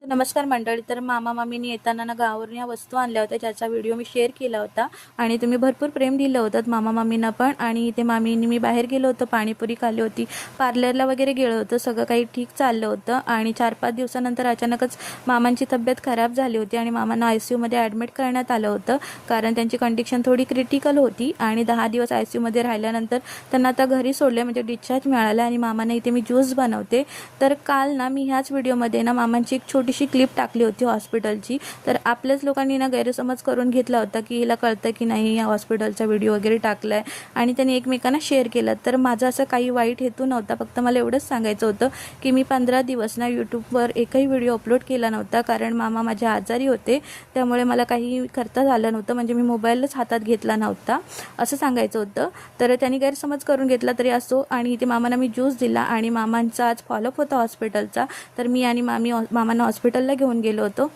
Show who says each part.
Speaker 1: नमस्कार मंडळी. तर मामा मामीनी येताना ना गावावरून या वस्तू आणल्या होत्या, ज्याचा व्हिडिओ मी शेअर केला होता आणि तुम्ही भरपूर प्रेम दिलं होतं मामा मामींना पण. आणि इथे मामींनी मी बाहेर गेलो होतो, पाणीपुरी खाल्ली होती, पार्लरला वगैरे गेलो होतो, सगळं काही ठीक चाललं होतं. आणि 4-5 दिवसानंतर अचानकच मामांची तब्येत खराब झाली होती आणि मामांना ICUमध्ये ॲडमिट करण्यात आलं होतं, कारण त्यांची कंडिशन थोडी क्रिटिकल होती. आणि 10 दिवस ICUमध्ये राहिल्यानंतर त्यांना आता घरी सोडले, म्हणजे डिस्चार्ज मिळाला. आणि मामांना इथे मी ज्यूस बनवते. तर काल ना मी ह्याच व्हिडिओमध्ये ना मामांची एक छोटीशी क्लिप टाकली होती हॉस्पिटलची. तर आपल्याच लोकांनी ना गैरसमज करून घेतला होता की हिला कळतं की नाही या हॉस्पिटलचा व्हिडिओ वगैरे टाकलाय, आणि त्यांनी एकमेकांना शेअर केला. तर माझा असं काही वाईट हेतू नव्हता, फक्त मला एवढंच सांगायचं होतं की मी 15 दिवस ना यूट्यूबवर एकही व्हिडिओ अपलोड केला नव्हता, कारण मामा माझे आजारी होते, त्यामुळे मला काही करता झालं नव्हतं, म्हणजे मी मोबाईलच हातात घेतला नव्हता असं सांगायचं होतं. तर त्यांनी गैरसमज करून घेतला तरी असो. आणि इथे मामांना मी ज्यूस दिला आणि मामांचा आज फॉलोअप होता हॉस्पिटलचा. तर मी आणि मामांना हॉस्पिटलला घेऊन गेलो होतो.